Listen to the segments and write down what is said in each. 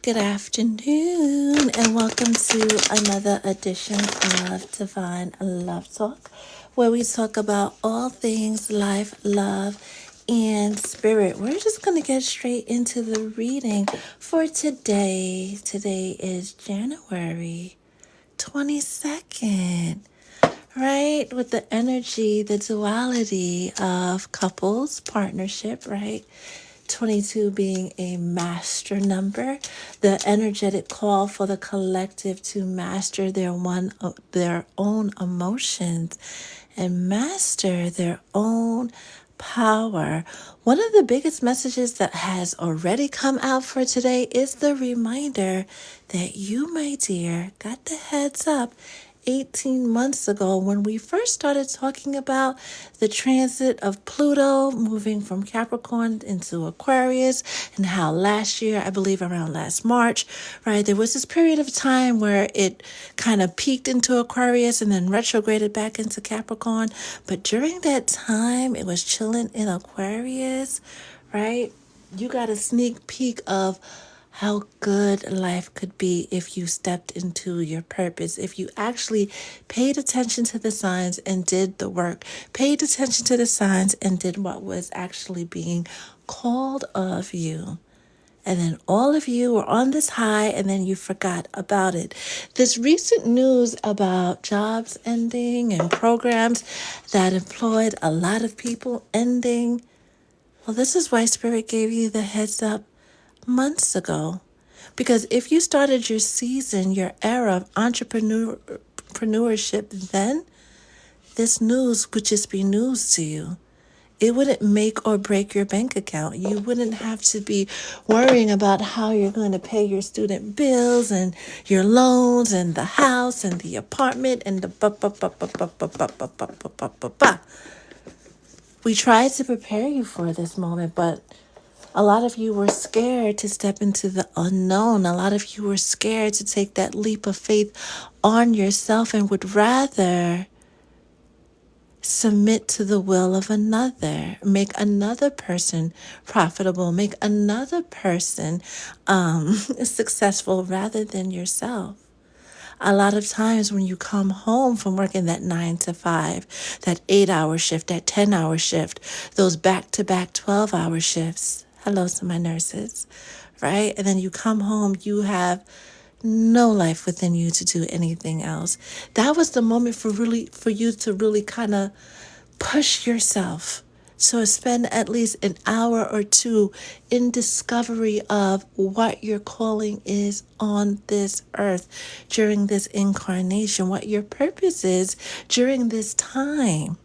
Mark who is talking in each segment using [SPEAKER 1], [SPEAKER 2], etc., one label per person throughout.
[SPEAKER 1] Good afternoon, and welcome to another edition of Divine Love Talk, where we talk about all things life, love, and spirit. We're just going to get straight into the reading for today. Today is January 22nd, right? With the energy, the duality of couples, partnership, right? 22 being a master number, the energetic call for the collective to master their own emotions and master their own power. One of the biggest messages that has already come out for today is the reminder that you, my dear, got the heads up 18 months ago when we first started talking about the transit of Pluto moving from Capricorn into Aquarius, and how last year, I believe around last March, right, there was this period of time where it kind of peaked into Aquarius and then retrograded back into Capricorn. But during that time, it was chilling in Aquarius, right? You got a sneak peek of how good life could be if you stepped into your purpose, if you actually paid attention to the signs and did the work, paid attention to the signs and did what was actually being called of you. And then all of you were on this high and then you forgot about it. This recent news about jobs ending and programs that employed a lot of people ending, well, this is why Spirit gave you the heads up months ago. Because if you started your season, your era of entrepreneurship, then this news would just be news to you. It wouldn't make or break your bank account. You wouldn't have to be worrying about how you're going to pay your student bills and your loans and the house and the apartment and the ba. We tried to prepare you for this moment, but a lot of you were scared to step into the unknown. A lot of you were scared to take that leap of faith on yourself and would rather submit to the will of another, make another person profitable, make another person successful rather than yourself. A lot of times when you come home from working that 9 to 5, that 8-hour shift, that 10-hour shift, those back-to-back 12-hour shifts, hello to my nurses, right? And then you come home, you have no life within you to do anything else. That was the moment for you to really kind of push yourself. So spend at least an hour or two in discovery of what your calling is on this earth during this incarnation, what your purpose is during this time.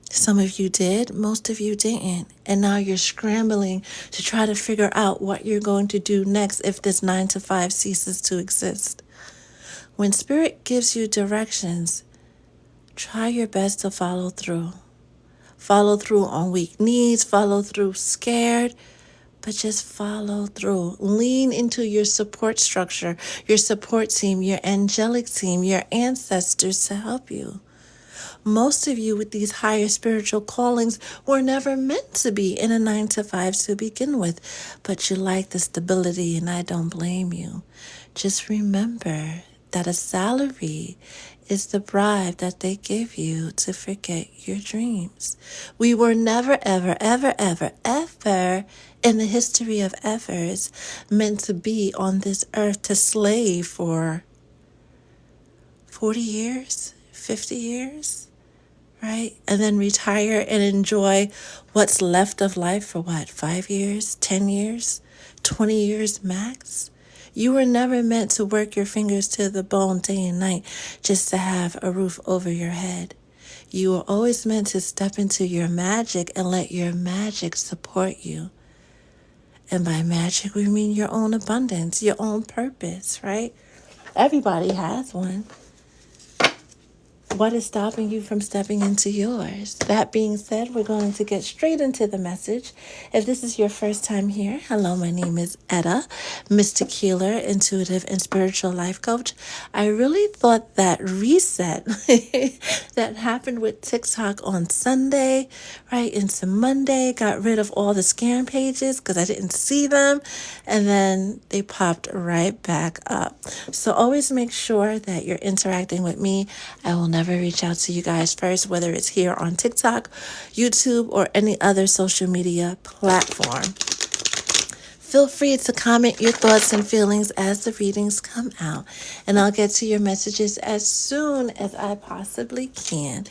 [SPEAKER 1] Some of you did, most of you didn't. And now you're scrambling to try to figure out what you're going to do next if this 9 to 5 ceases to exist. When Spirit gives you directions, try your best to follow through. Follow through on weak knees, follow through scared, but just follow through. Lean into your support structure, your support team, your angelic team, your ancestors to help you. Most of you with these higher spiritual callings were never meant to be in a 9 to 5 to begin with, but you like the stability, and I don't blame you. Just remember that a salary is the bribe that they give you to forget your dreams. We were never, ever, ever, ever, ever in the history of evers meant to be on this earth to slave for 40 years, 50 years, right? And then retire and enjoy what's left of life for what, 5 years, 10 years, 20 years max? You were never meant to work your fingers to the bone day and night just to have a roof over your head. You were always meant to step into your magic and let your magic support you. And by magic, we mean your own abundance, your own purpose, right? Everybody has one. What is stopping you from stepping into yours? That being said, we're going to get straight into the message. If this is your first time here, hello, my name is Etta, mystic healer, intuitive, and spiritual life coach. I really thought that reset that happened with TikTok on Sunday, right, into Monday, got rid of all the scam pages because I didn't see them, and then they popped right back up. So always make sure that you're interacting with me. I will never reach out to you guys first, whether it's here on TikTok, YouTube, or any other social media platform. Feel free to comment your thoughts and feelings as the readings come out, and I'll get to your messages as soon as I possibly can,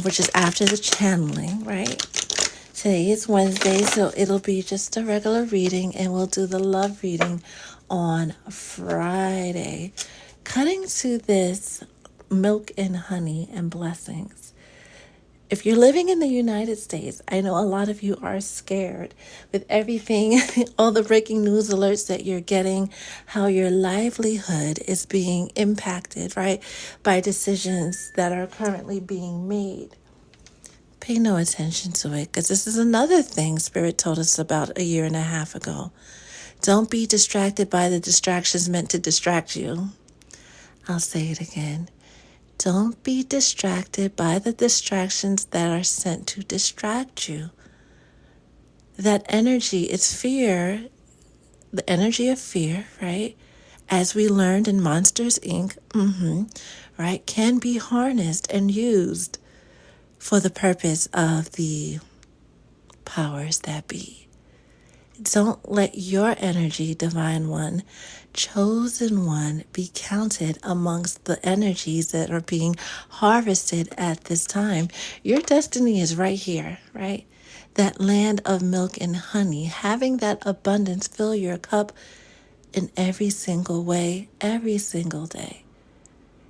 [SPEAKER 1] which is after the channeling, right? Today is Wednesday, so it'll be just a regular reading, and we'll do the love reading on Friday. Cutting to this milk and honey and blessings. If you're living in the United States, I know a lot of you are scared with everything, all the breaking news alerts that you're getting, how your livelihood is being impacted, right, by decisions that are currently being made. Pay no attention to it, because this is another thing Spirit told us about 1.5 years ago. Don't be distracted by the distractions meant to distract you. I'll say it again. Don't be distracted by the distractions that are sent to distract you. That energy is fear, the energy of fear, right? As we learned in Monsters, Inc., right, can be harnessed and used for the purpose of the powers that be. Don't let your energy, Divine One, Chosen One, be counted amongst the energies that are being harvested at this time. Your destiny is right here, right? That land of milk and honey, having that abundance fill your cup in every single way, every single day.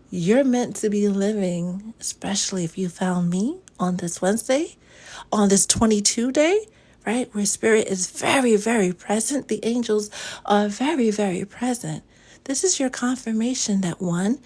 [SPEAKER 1] You're meant to be living, especially if you found me on this Wednesday, on this 22 day, right, where Spirit is very, very present. The angels are very, very present. This is your confirmation that 1,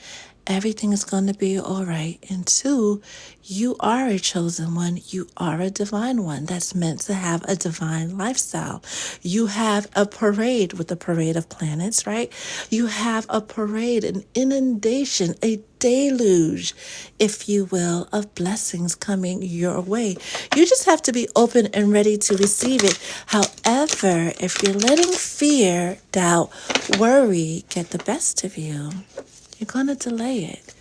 [SPEAKER 1] everything is going to be all right. And 2, you are a chosen one. You are a divine one that's meant to have a divine lifestyle. You have a parade with the parade of planets, right? You have a parade, an inundation, a deluge, if you will, of blessings coming your way. You just have to be open and ready to receive it. However, if you're letting fear, doubt, worry get the best of you, you're going to delay it.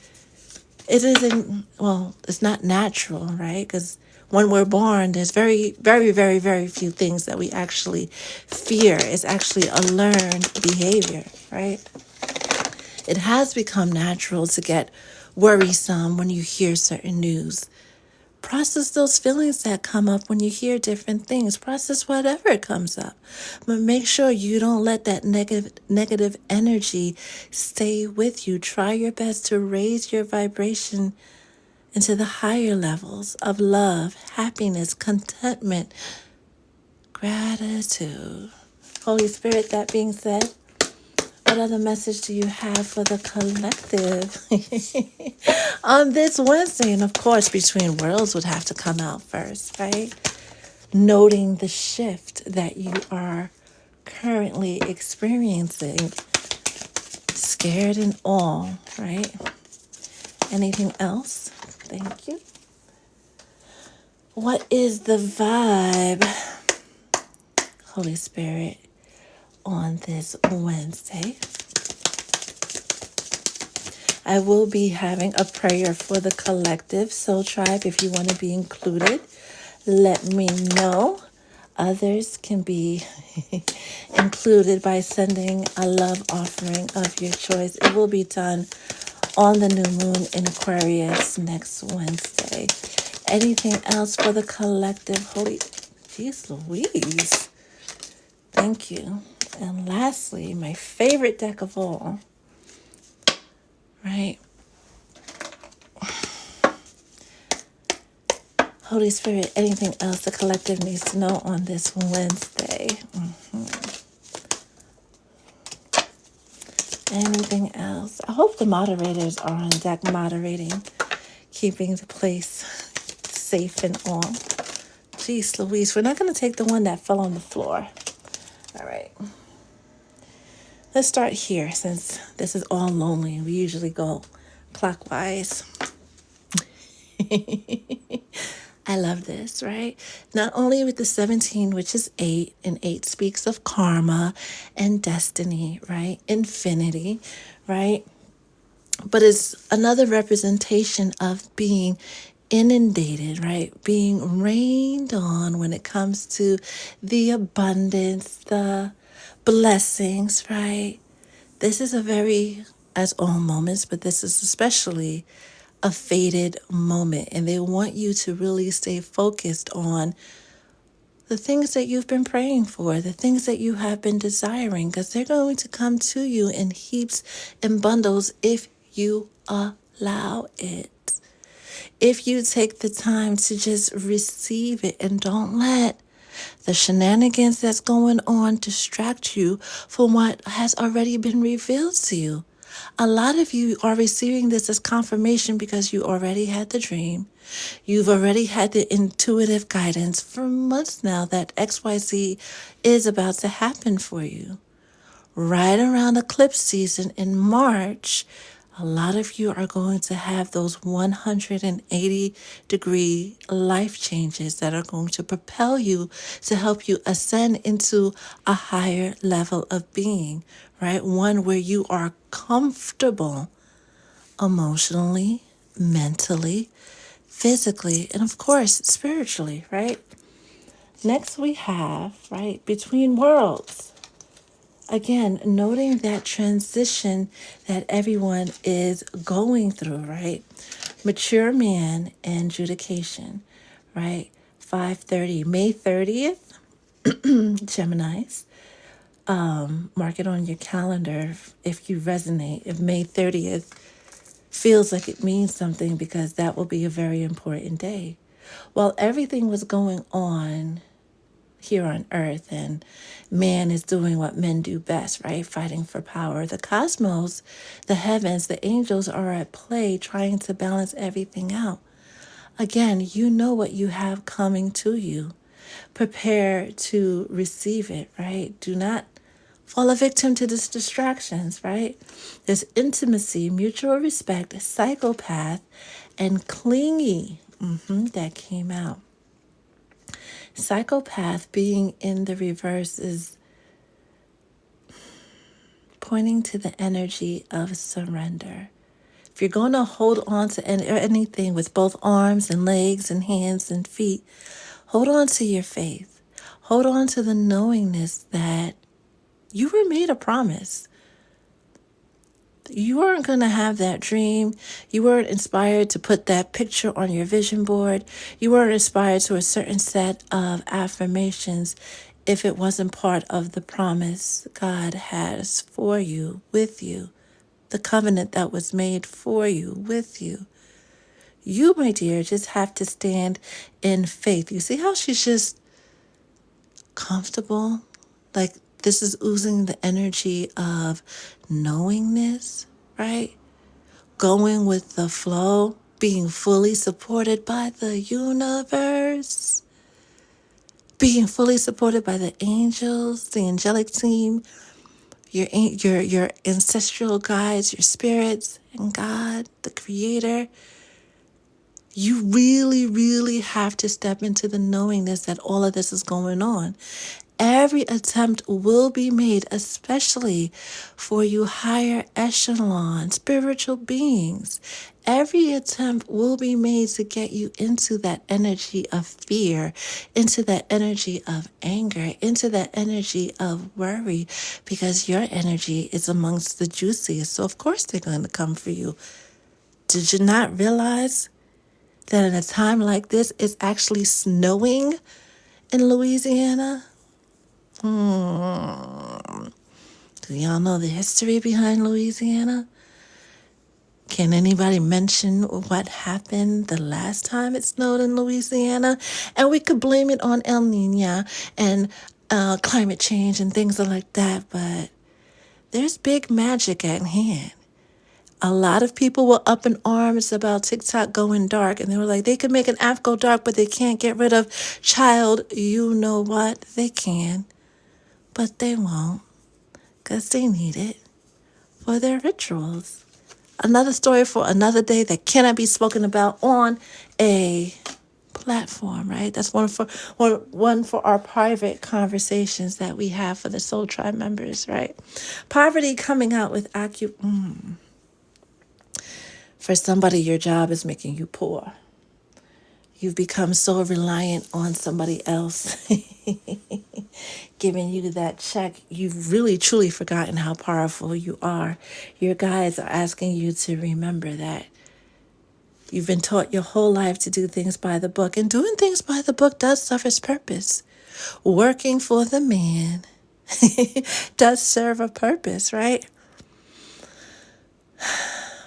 [SPEAKER 1] It isn't, well, it's not natural, right? Because when we're born, there's very, very, very, very few things that we actually fear. It's actually a learned behavior, right? It has become natural to get worrisome when you hear certain news. Process those feelings that come up when you hear different things. Process whatever comes up. But make sure you don't let that negative energy stay with you. Try your best to raise your vibration into the higher levels of love, happiness, contentment, gratitude. Holy Spirit, that being said, what other message do you have for the collective on this Wednesday? And of course, Between Worlds would have to come out first, right? Noting the shift that you are currently experiencing, scared and all, right? Anything else? Thank you. What is the vibe, Holy Spirit, on this Wednesday? I will be having a prayer for the collective. So, tribe, if you want to be included, let me know. Others can be included by sending a love offering of your choice. It will be done on the new moon in Aquarius next Wednesday. Anything else for the collective? Holy, geez Louise. Thank you. And lastly, my favorite deck of all, right? Holy Spirit, anything else the collective needs to know on this Wednesday? Anything else? I hope the moderators are on deck moderating. keeping the place safe and all. Jeez Louise, we're not going to take the one that fell on the floor. All right. Let's start here since this is all lonely. We usually go clockwise. I love this, right? Not only with the 17, which is 8, and 8 speaks of karma and destiny, right? Infinity, right? But it's another representation of being inundated, right? Being rained on when it comes to the abundance, the blessings, right? This is a very, as all moments, but this is especially a fated moment. And they want you to really stay focused on the things that you've been praying for, the things that you have been desiring, because they're going to come to you in heaps and bundles if you allow it. If you take the time to just receive it and don't let the shenanigans that's going on distract you from what has already been revealed to you. A lot of you are receiving this as confirmation because you already had the dream. You've already had the intuitive guidance for months now that XYZ is about to happen for you. Right around eclipse season in March, a lot of you are going to have those 180-degree life changes that are going to propel you to help you ascend into a higher level of being, right? One where you are comfortable emotionally, mentally, physically, and of course, spiritually, right? Next we have, right, between worlds. Again, noting that transition that everyone is going through, right? Mature man and judication, right? 5:30, May 30th, Geminis. Mark it on your calendar if you resonate. If May 30th feels like it means something, because that will be a very important day. While everything was going on here on earth and man is doing what men do best, right? Fighting for power. The cosmos, the heavens, the angels are at play trying to balance everything out. Again, you know what you have coming to you. Prepare to receive it, right? Do not fall a victim to these distractions, right? There's intimacy, mutual respect, psychopath, and clingy. That came out. Psychopath being in the reverse is pointing to the energy of surrender. If you're going to hold on to anything with both arms and legs and hands and feet, hold on to your faith. Hold on to the knowingness that you were made a promise. You weren't going to have that dream. You weren't inspired to put that picture on your vision board. You weren't inspired to a certain set of affirmations if it wasn't part of the promise God has for you, with you, the covenant that was made for you, with you. You, my dear, just have to stand in faith. You see how she's just comfortable? Like this is oozing the energy of knowingness, right? Going with the flow, being fully supported by the universe, being fully supported by the angels, the angelic team, your ancestral guides, your spirits, and God, the creator. You really, really have to step into the knowingness that all of this is going on. Every attempt will be made, especially for you higher echelon spiritual beings. Every attempt will be made to get you into that energy of fear, into that energy of anger, into that energy of worry, because your energy is amongst the juiciest. So of course they're going to come for you. Did you not realize that in a time like this, it's actually snowing in Louisiana? Do y'all know the history behind Louisiana? Can anybody mention what happened the last time it snowed in Louisiana? And we could blame it on El Nino and climate change and things like that, but there's big magic at hand. A lot of people were up in arms about TikTok going dark, and they were like, they could make an app go dark, but they can't get rid of child. You know what? They can, but they won't, because they need it for their rituals. Another story for another day that cannot be spoken about on a platform, right? That's one for our private conversations that we have for the Soul Tribe members, right? Poverty coming out with For somebody, your job is making you poor. You've become so reliant on somebody else giving you that check. You've really truly forgotten how powerful you are. Your guides are asking you to remember that. You've been taught your whole life to do things by the book, and doing things by the book does serve its purpose. Working for the man does serve a purpose, right?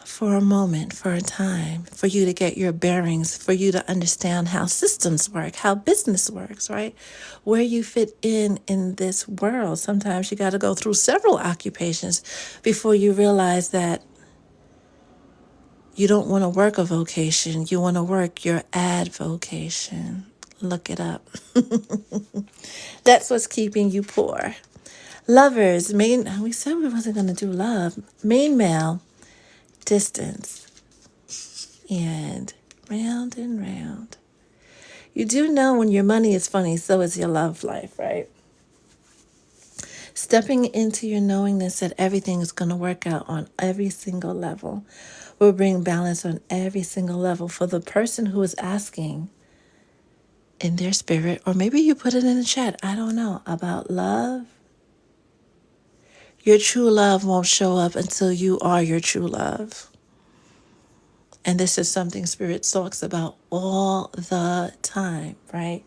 [SPEAKER 1] For a moment, for a time, for you to get your bearings, for you to understand how systems work, how business works, right? Where you fit in this world. Sometimes you got to go through several occupations before you realize that you don't want to work a vocation. You want to work your advocation. Look it up. That's what's keeping you poor. Lovers, we said we wasn't going to do love. Main male, distance, and round. You do know when your money is funny, so is your love life, right? Stepping into your knowingness that everything is going to work out on every single level will bring balance on every single level for the person who is asking in their spirit, or maybe you put it in the chat, I don't know, about love. Your true love won't show up until you are your true love. And this is something Spirit talks about all the time, right?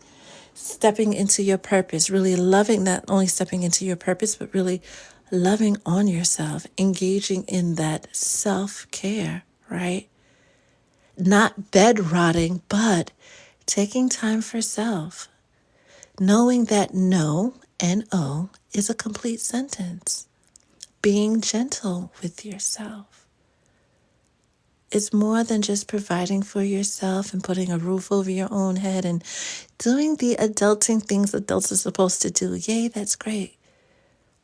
[SPEAKER 1] Stepping into your purpose, really loving, not only stepping into your purpose, but really loving on yourself, engaging in that self-care, right? Not bed rotting, but taking time for self. Knowing that no, N-O, is a complete sentence. Being gentle with yourself. It's more than just providing for yourself and putting a roof over your own head and doing the adulting things adults are supposed to do. Yay, that's great.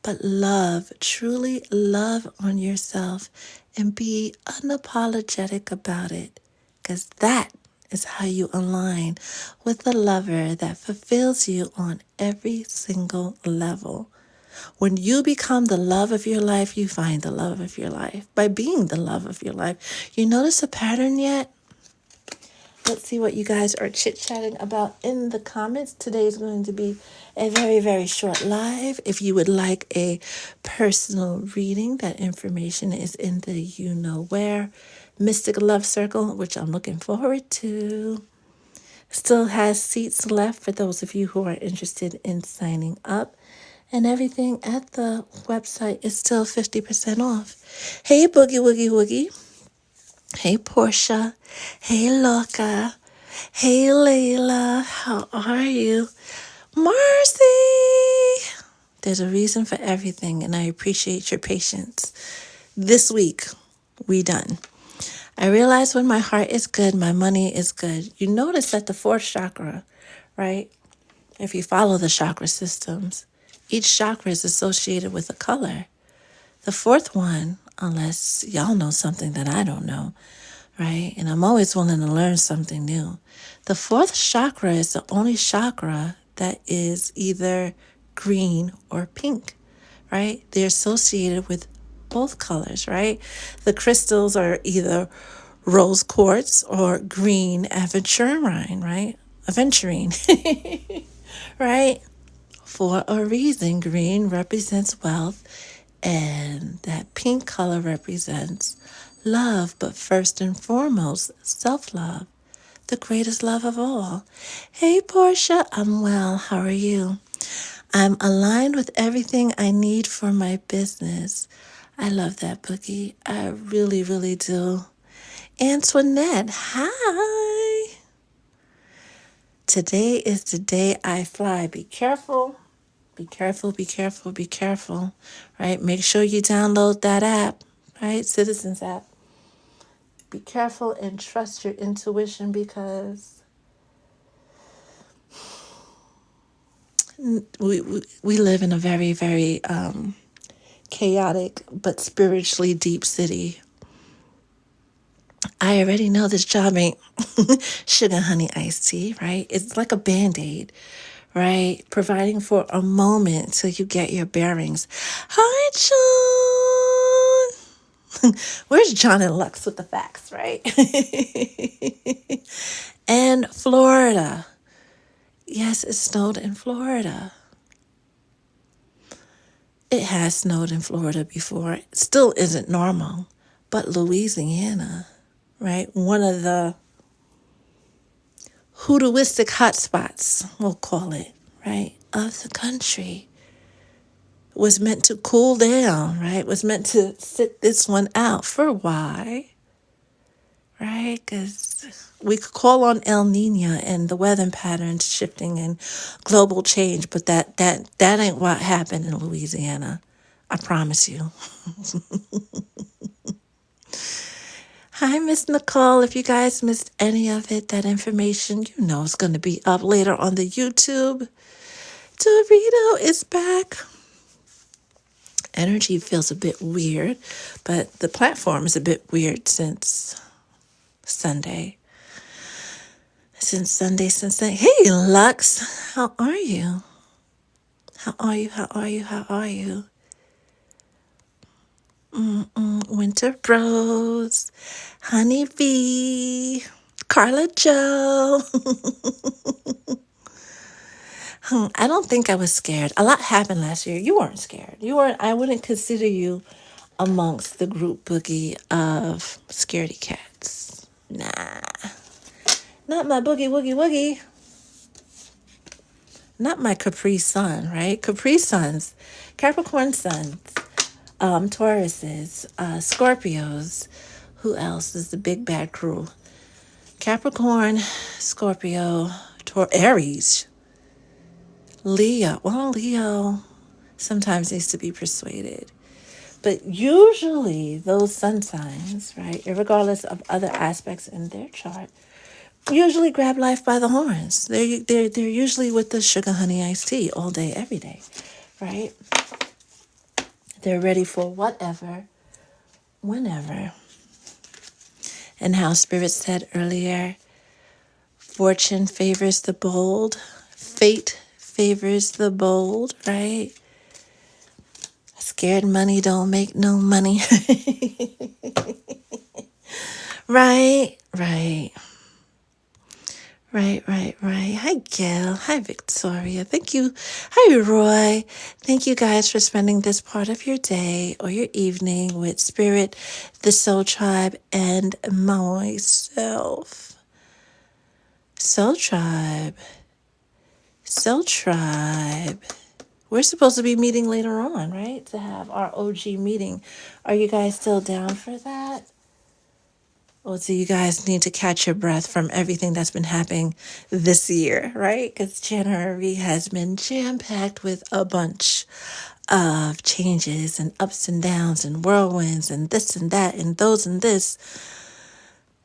[SPEAKER 1] But love, truly love on yourself and be unapologetic about it. Because that is how you align with the lover that fulfills you on every single level. When you become the love of your life, you find the love of your life. By being the love of your life. You notice a pattern yet? Let's see what you guys are chit-chatting about in the comments. Today is going to be a very, very short live. If you would like a personal reading, that information is in the you-know-where Mystic Love Circle, which I'm looking forward to. Still has seats left for those of you who are interested in signing up. And everything at the website is still 50% off. Hey, Boogie Woogie Woogie. Hey, Portia. Hey, Loca. Hey, Layla. How are you? Marcy. There's a reason for everything, and I appreciate your patience. This week, we done. I realize when my heart is good, my money is good. You notice that the fourth chakra, right? If you follow the chakra systems, each chakra is associated with a color. The fourth one, unless y'all know something that I don't know, right? And I'm always willing to learn something new. The fourth chakra is the only chakra that is either green or pink, right? They're associated with both colors, right? The crystals are either rose quartz or green aventurine, right? Aventurine, right? For a reason, green represents wealth and that pink color represents love, but first and foremost, self-love, the greatest love of all. Hey, Portia, I'm well. How are you? I'm aligned with everything I need for my business. I love that, Boogie. I really, really do. Antoinette, hi. Today is the day I fly. Be careful. Be careful, be careful, be careful, right? Make sure you download that app, right? Citizens app. Be careful and trust your intuition, because we live in a very, very chaotic but spiritually deep city. I already know this job ain't sugar honey iced tea, right? It's like a band-aid, right? Providing for a moment till you get your bearings. Hi, John. Where's John and Lux with the facts, right? And Florida. Yes, it snowed in Florida. It has snowed in Florida before. It still isn't normal. But Louisiana, right? One of the hoodooistic hotspots, we'll call it, right, of the country, was meant to cool down, right? Was meant to sit this one out. For why? Right? Because we could call on El Nino and the weather patterns shifting and global change, but that ain't what happened in Louisiana. I promise you. Hi, Miss Nicole. If you guys missed any of it, that information, you know, it's going to be up later on the YouTube. Dorito is back. Energy feels a bit weird, but the platform is a bit weird since Sunday. Since Sunday. Hey, Lux, how are you? How are you? Winter Rose, Honey V, Carla Joe. I don't think I was scared. A lot happened last year. You weren't scared. I wouldn't consider you amongst the group boogie of scaredy cats. Nah. Not my boogie woogie woogie. Not my Capri Sun, right? Capri Suns, Capricorn Suns, Tauruses, Scorpios. Who else is the big bad crew? Capricorn, Scorpio, Aries, Leo. Well, Leo sometimes needs to be persuaded. But usually those sun signs, right, regardless of other aspects in their chart, usually grab life by the horns. They're usually with the sugar honey iced tea all day, every day, right? They're ready for whatever, whenever. And how Spirit said earlier, fortune favors the bold, fate favors the bold, right? Scared money don't make no money. Right. Hi, Gail. Hi, Victoria. Thank you. Hi, Roy. Thank you guys for spending this part of your day or your evening with Spirit, the Soul Tribe, and myself. Soul Tribe. We're supposed to be meeting later on, right? To have our OG meeting. Are you guys still down for that? Or do you guys need to catch your breath from everything that's been happening this year, right? Because January has been jam-packed with a bunch of changes and ups and downs and whirlwinds and this and that and those and this.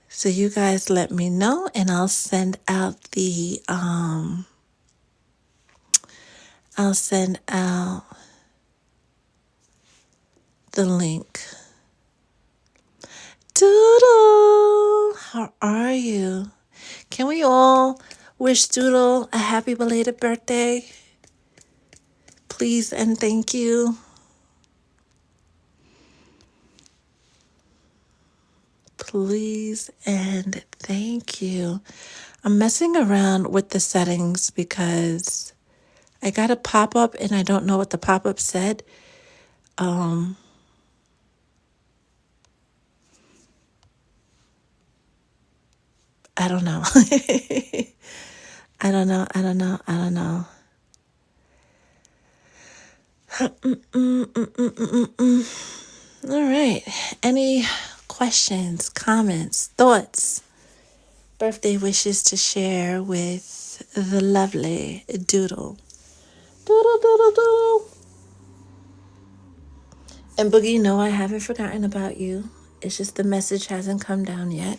[SPEAKER 1] So you guys let me know and I'll send out the link. Doodle, how are you? Can we all wish Doodle a happy belated birthday? Please and thank you. Please and thank you. I'm messing around with the settings because I got a pop-up and I don't know what the pop-up said. I don't know. I don't know. All right. Any questions, comments, thoughts, birthday wishes to share with the lovely Doodle? Doodle. And Boogie, no, I haven't forgotten about you. It's just the message hasn't come down yet.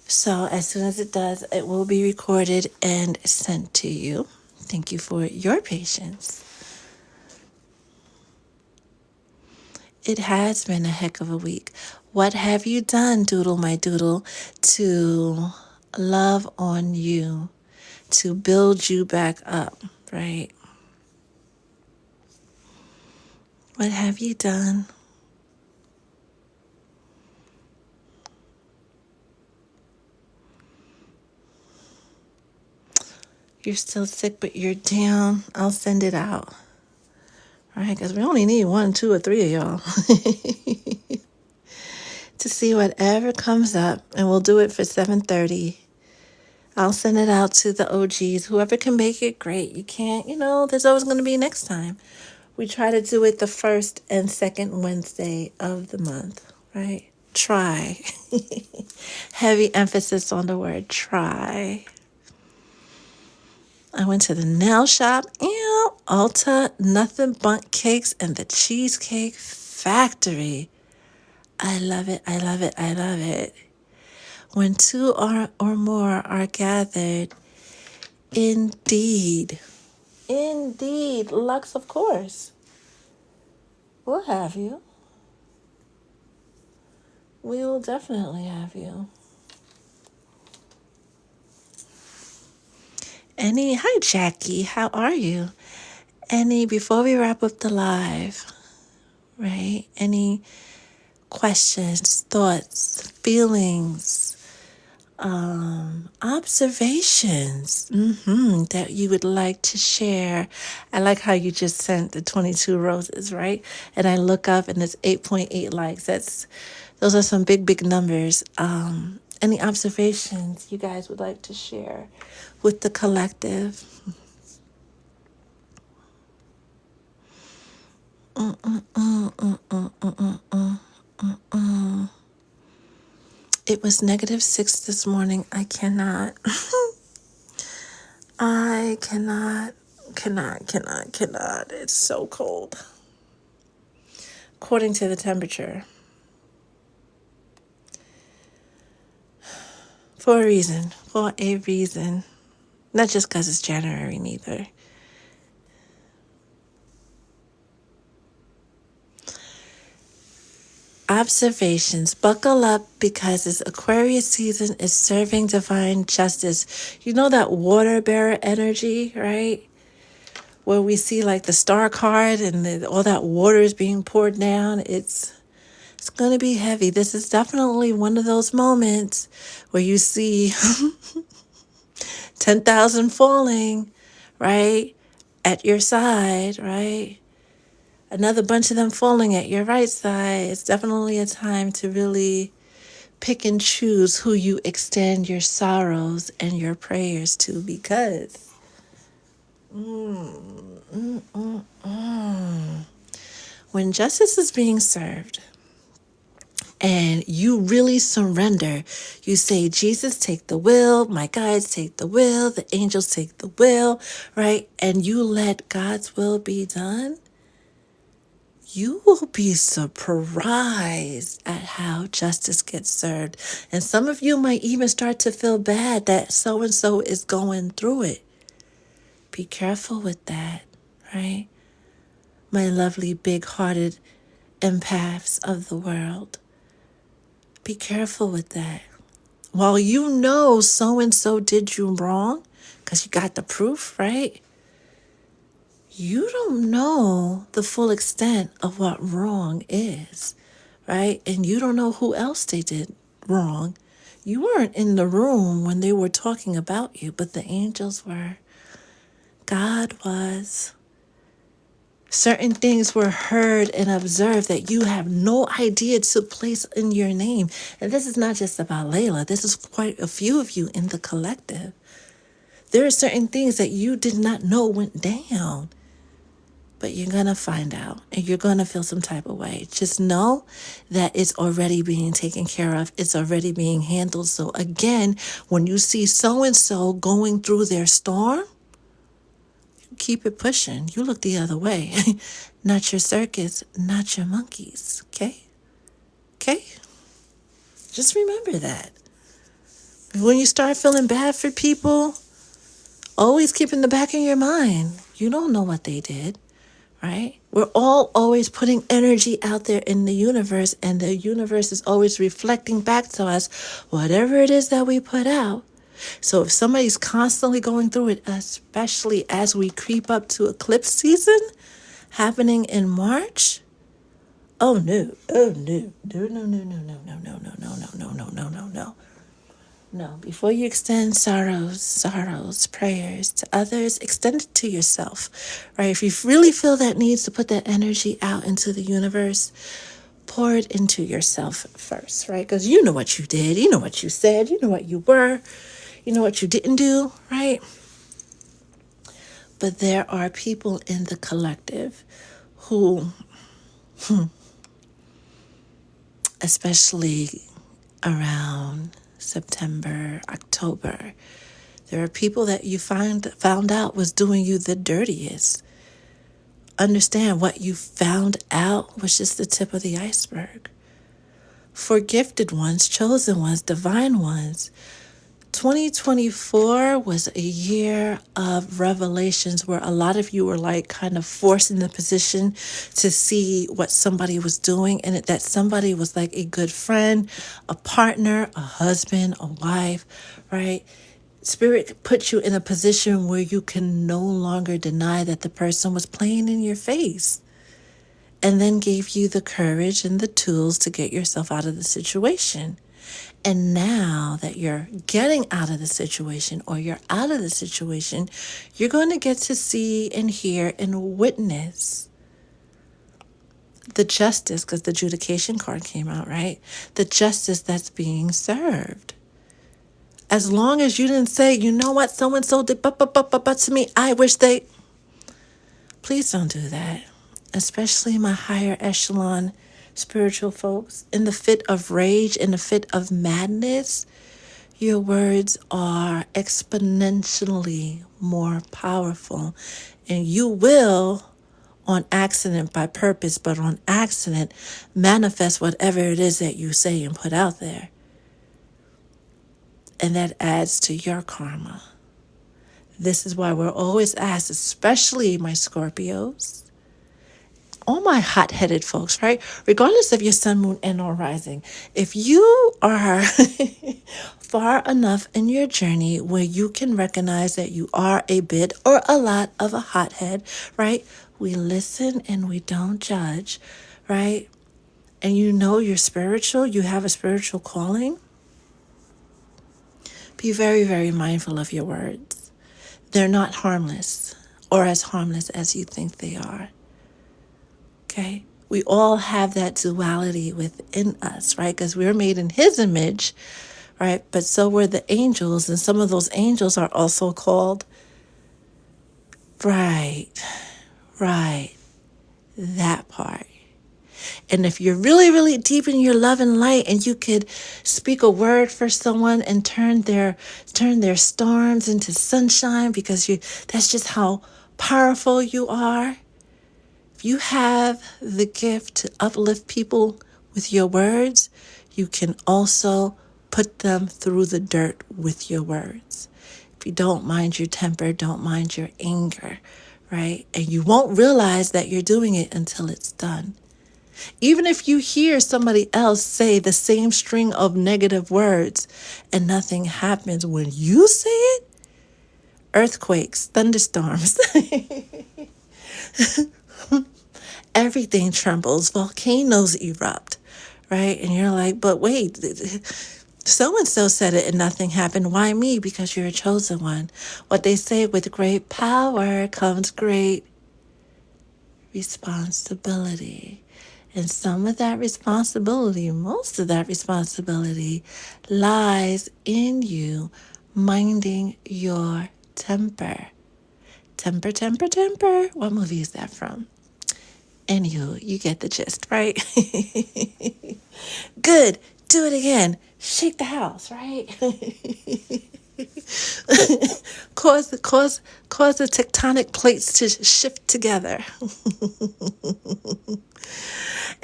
[SPEAKER 1] So as soon as it does, it will be recorded and sent to you. Thank you for your patience. It has been a heck of a week. What have you done, Doodle my Doodle, to love on you, to build you back up, right? What have you done? You're still sick, but you're down. I'll send it out. All right, because we only need 1, 2, or 3 of y'all to see whatever comes up, and we'll do it for 7:30. I'll send it out to the OGs. Whoever can make it, great. You can't, there's always going to be next time. We try to do it the first and second Wednesday of the month, right? Try. Heavy emphasis on the word try. I went to the nail shop. Ulta, Nothing But Cakes, and the Cheesecake Factory. I love it. I love it. I love it. When two or more are gathered, indeed. Indeed. Lux, of course. We'll have you. We will definitely have you. Hi Jackie, how are you? Before we wrap up the live, right? Any questions, thoughts, feelings, observations that you would like to share? I like how you just sent the 22 roses, right? And I look up and it's 8.8 likes. Those are some big numbers. Any observations you guys would like to share with the collective? It was -6 this morning. I cannot. I cannot. It's so cold. According to the temperature. For a reason. Not just because it's January, neither. Observations. Buckle up because this Aquarius season is serving divine justice. You know that water bearer energy, right? Where we see like the star card and all that water is being poured down. It's going to be heavy. This is definitely one of those moments where you see 10,000 falling, right? At your side, right? Another bunch of them falling at your right side. It's definitely a time to really pick and choose who you extend your sorrows and your prayers to, because when justice is being served and you really surrender, you say, Jesus, take the will, my guides take the will, the angels take the will, right? And you let God's will be done. You will be surprised at how justice gets served. And some of you might even start to feel bad that so-and-so is going through it. Be careful with that, right? My lovely, big-hearted empaths of the world. Be careful with that. While you know so-and-so did you wrong, because you got the proof, right? You don't know the full extent of what wrong is, right? And you don't know who else they did wrong. You weren't in the room when they were talking about you, but the angels were. God was. Certain things were heard and observed that you have no idea took place in your name. And this is not just about Layla. This is quite a few of you in the collective. There are certain things that you did not know went down. But you're going to find out and you're going to feel some type of way. Just know that it's already being taken care of. It's already being handled. So again, when you see so-and-so going through their storm, keep it pushing. You look the other way. Not your circus, not your monkeys. Okay? Okay? Just remember that. When you start feeling bad for people, always keep in the back of your mind, you don't know what they did, right? We're all always putting energy out there in the universe, and the universe is always reflecting back to us whatever it is that we put out. So if somebody's constantly going through it, especially as we creep up to eclipse season happening in March, oh no, oh no, no, no, no, no, no, no, no, no, no, no, no, no, no, no, no. No, before you extend sorrows, prayers to others, extend it to yourself, right? If you really feel that needs to put that energy out into the universe, pour it into yourself first, right? Because you know what you did, you know what you said, you know what you were, you know what you didn't do, right? But there are people in the collective who, especially around September, October, there are people that you found out was doing you the dirtiest. Understand what you found out was just the tip of the iceberg. For gifted ones, chosen ones, divine ones, 2024 was a year of revelations where a lot of you were like kind of forced in the position to see what somebody was doing, and that somebody was like a good friend, a partner, a husband, a wife, right? Spirit put you in a position where you can no longer deny that the person was playing in your face, and then gave you the courage and the tools to get yourself out of the situation. And now that you're getting out of the situation, or you're out of the situation, you're going to get to see and hear and witness the justice, because the adjudication card came out, right? The justice that's being served. As long as you didn't say, you know what, so-and-so did but to me, I wish they... Please don't do that. Especially my higher echelon spiritual folks. In the fit of rage, in the fit of madness, your words are exponentially more powerful. And you will, on accident, by purpose, but on accident, manifest whatever it is that you say and put out there. And that adds to your karma. This is why we're always asked, especially my Scorpios, all my hot-headed folks, right? Regardless of your sun, moon, and or rising, if you are far enough in your journey where you can recognize that you are a bit or a lot of a hothead, right? We listen and we don't judge, right? And you know you're spiritual, you have a spiritual calling. Be very, very mindful of your words. They're not harmless, or as harmless as you think they are. Okay? We all have that duality within us, right? Because we're made in His image, right? But so were the angels, and some of those angels are also called, right, that part. And if you're really, really deep in your love and light, and you could speak a word for someone and turn their storms into sunshine, because that's just how powerful you are. If you have the gift to uplift people with your words, you can also put them through the dirt with your words. If you don't mind your temper, don't mind your anger, right? And you won't realize that you're doing it until it's done. Even if you hear somebody else say the same string of negative words and nothing happens, when you say it, earthquakes, thunderstorms, everything trembles, volcanoes erupt, right? And you're like, but wait, so-and-so said it and nothing happened. Why me? Because you're a chosen one. What they say, with great power comes great responsibility. And some of that responsibility, most of that responsibility, lies in you minding your temper. Temper, temper, temper. What movie is that from? Anywho, you get the gist, right? Good. Do it again. Shake the house, right? cause the tectonic plates to shift together.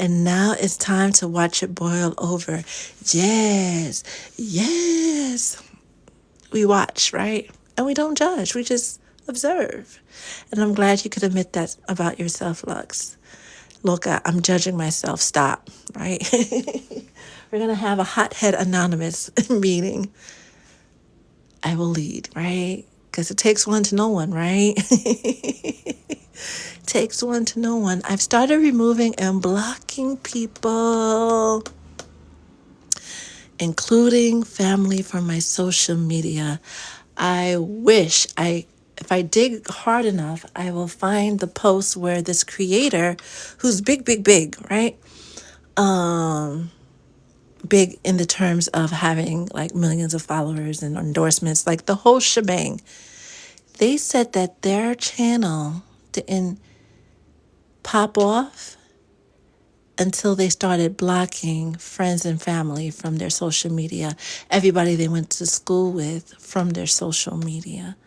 [SPEAKER 1] And now it's time to watch it boil over. Yes, yes. We watch, right? And we don't judge. We just observe. And I'm glad you could admit that about yourself, Lux. Look, I'm judging myself. Stop, right? We're going to have a hothead anonymous meeting. I will lead, right? Because it takes one to know one, right? Takes one to know one. I've started removing and blocking people, including family, from my social media. I wish if I dig hard enough, I will find the post where this creator, who's big, right? Big in the terms of having like millions of followers and endorsements, like the whole shebang. They said that their channel didn't pop off until they started blocking friends and family from their social media, everybody they went to school with from their social media,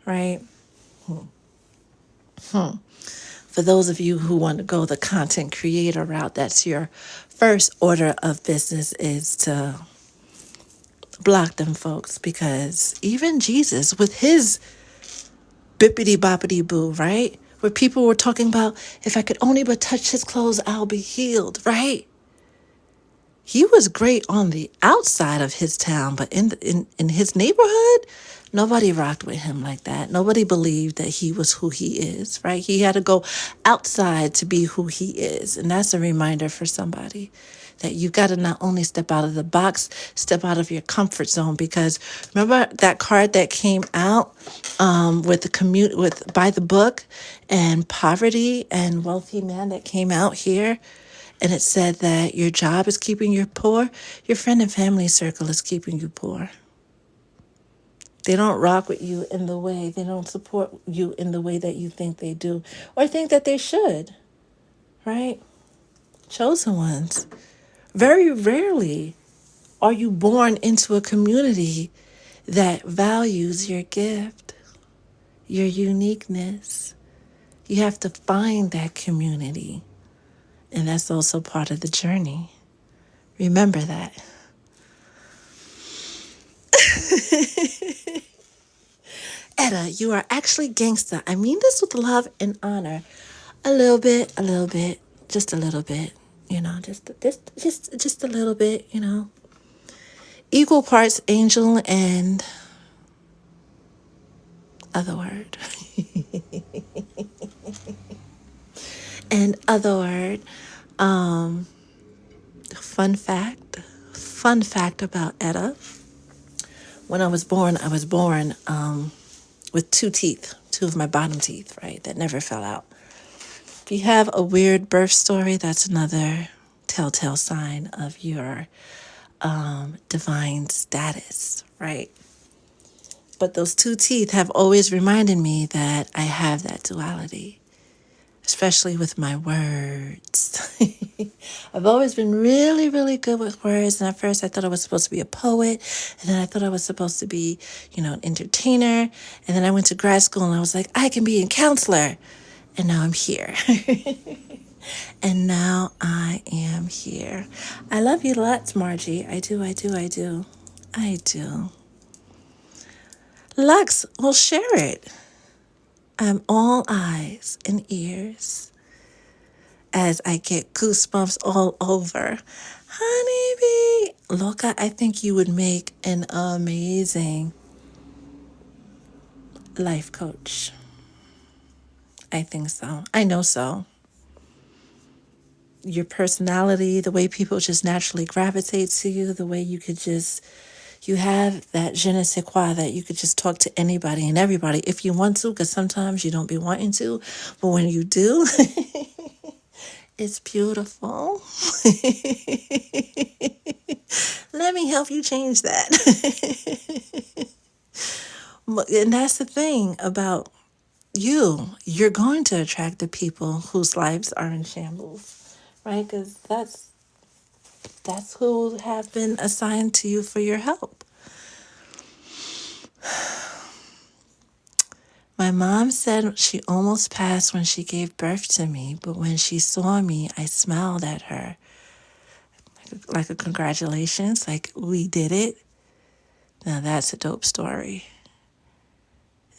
[SPEAKER 1] right? For those of you who want to go the content creator route, that's your first order of business, is to block them folks, because even Jesus with his bippity boppity boo, right? Where people were talking about, if I could only but touch his clothes, I'll be healed, right? He was great on the outside of his town, but in his neighborhood, nobody rocked with him like that. Nobody believed that he was who he is, right? He had to go outside to be who he is. And that's a reminder for somebody that you've got to not only step out of the box, step out of your comfort zone. Because remember that card that came out with the by the book, and poverty and wealthy man that came out here? And it said that your job is keeping you poor, your friend and family circle is keeping you poor. They don't rock with you in the way, they don't support you in the way that you think they do, or think that they should, right? Chosen ones. Very rarely are you born into a community that values your gift, your uniqueness. You have to find that community. And that's also part of the journey. Remember that. Etta, you are actually gangsta. I mean this with love and honor. A little bit, just a little bit, just a little bit, Equal parts angel and other word. And other word. Fun fact about Etta. When I was born with two of my bottom teeth, right, that never fell out. If you have a weird birth story, that's another telltale sign of your divine status, right? But those two teeth have always reminded me that I have that duality, especially with my words. I've always been really, really good with words. And at first I thought I was supposed to be a poet. And then I thought I was supposed to be, an entertainer. And then I went to grad school and I was like, I can be a counselor. And now I'm here. And now I am here. I love you lots, Margie. I do. Lux, well, share it. I'm all eyes and ears as I get goosebumps all over. Honeybee, Loca, I think you would make an amazing life coach. I think so. I know so. Your personality, the way people just naturally gravitate to you, the way you have that je ne sais quoi that you could just talk to anybody and everybody if you want to, because sometimes you don't be wanting to, but when you do, it's beautiful. Let me help you change that. And that's the thing about you. You're going to attract the people whose lives are in shambles, right? Because that's who have been assigned to you for your help. My mom said she almost passed when she gave birth to me, but when she saw me, I smiled at her like a congratulations, like we did it. Now that's a dope story.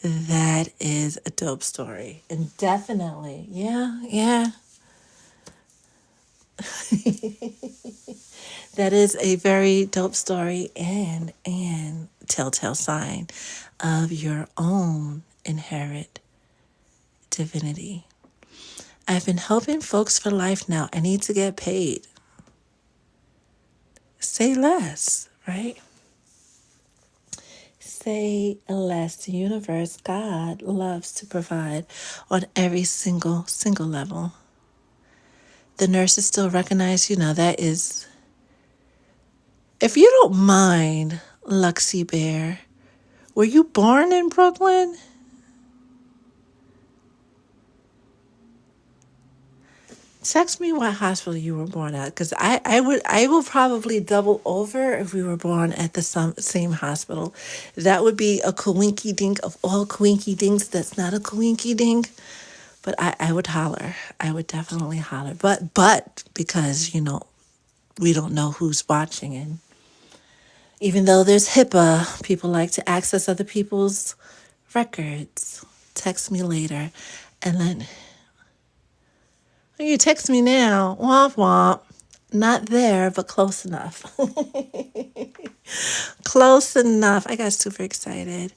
[SPEAKER 1] That is a dope story. And definitely, yeah. That is a very dope story and telltale sign of your own inherent divinity. I've been helping folks for life now. I need to get paid. Say less, right? Say less. The universe, God, loves to provide on every single level. The nurses still recognize you. Now that is, if you don't mind, Luxie Bear, were you born in Brooklyn? Text me what hospital you were born at, because I will probably double over if we were born at the same hospital. That would be a coinky dink of all coinky dinks. That's not a coinky dink, but I would holler. I would definitely holler. But because we don't know who's watching, and even though there's HIPAA, people like to access other people's records. Text me later, and then. You text me now. Womp womp. Not there, but close enough. Close enough. I got super excited.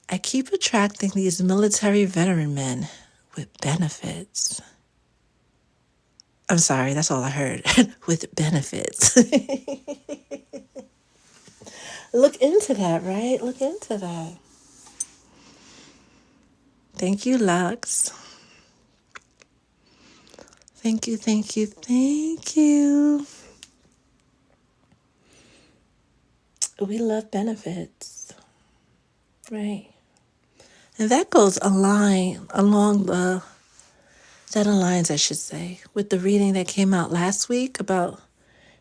[SPEAKER 1] I keep attracting these military veteran men with benefits. I'm sorry, that's all I heard. With benefits. Look into that, right? Look into that. Thank you, Lux. Thank you. We love benefits, right? And that aligns, I should say, with the reading that came out last week about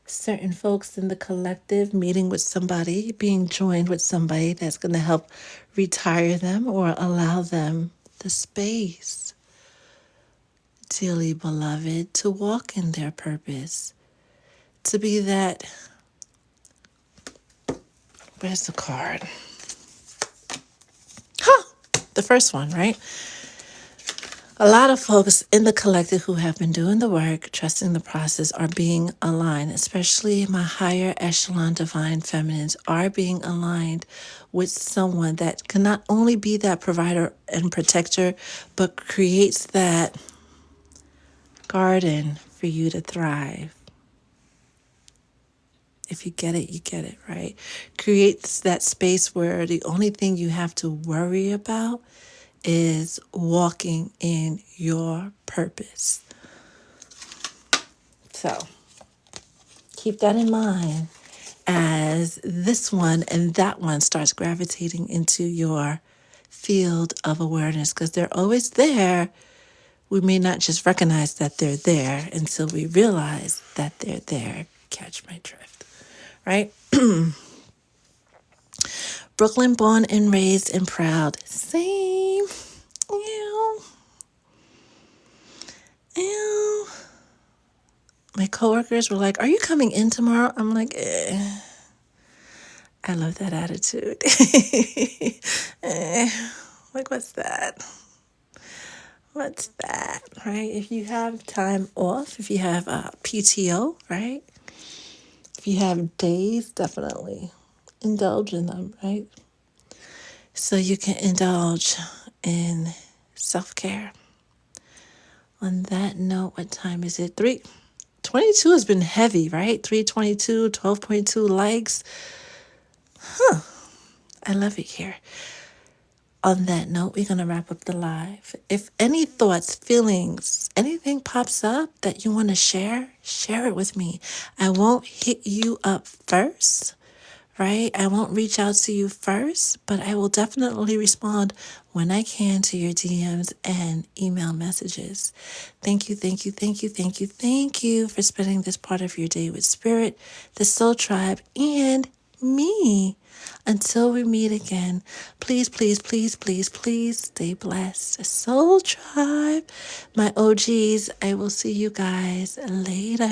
[SPEAKER 1] certain folks in the collective meeting with somebody, being joined with somebody that's going to help retire them or allow them the space, dearly beloved, to walk in their purpose, to be that. Where's the card? The first one, right? A lot of folks in the collective who have been doing the work, trusting the process, are being aligned, especially my higher echelon divine feminines are being aligned with someone that can not only be that provider and protector, but creates that garden for you to thrive. If you get it, right? Creates that space where the only thing you have to worry about is walking in your purpose. So keep that in mind as this one and that one starts gravitating into your field of awareness, because they're always there. We may not just recognize that they're there until we realize that they're there. Catch my drift, right? Brooklyn, born and raised and proud. Same. Ew. My coworkers were like, "Are you coming in tomorrow?" I'm like, I love that attitude. Like, what's that? What's that, right? If you have time off, if you have PTO, right? If you have days, definitely indulge in them, right? So you can indulge in self-care. On that note, what time is it? 3:22 has been heavy, right? 3:22, 12.2 likes. I love it here. On that note, we're going to wrap up the live. If any thoughts, feelings, anything pops up that you want to share it with me. I won't hit you up first, right? I won't reach out to you first, but I will definitely respond when I can to your DMs and email messages. Thank you for spending this part of your day with Spirit, the Soul Tribe, and me. Until we meet again, please, please, please, please, please stay blessed. Soul Tribe, my OGs, I will see you guys later.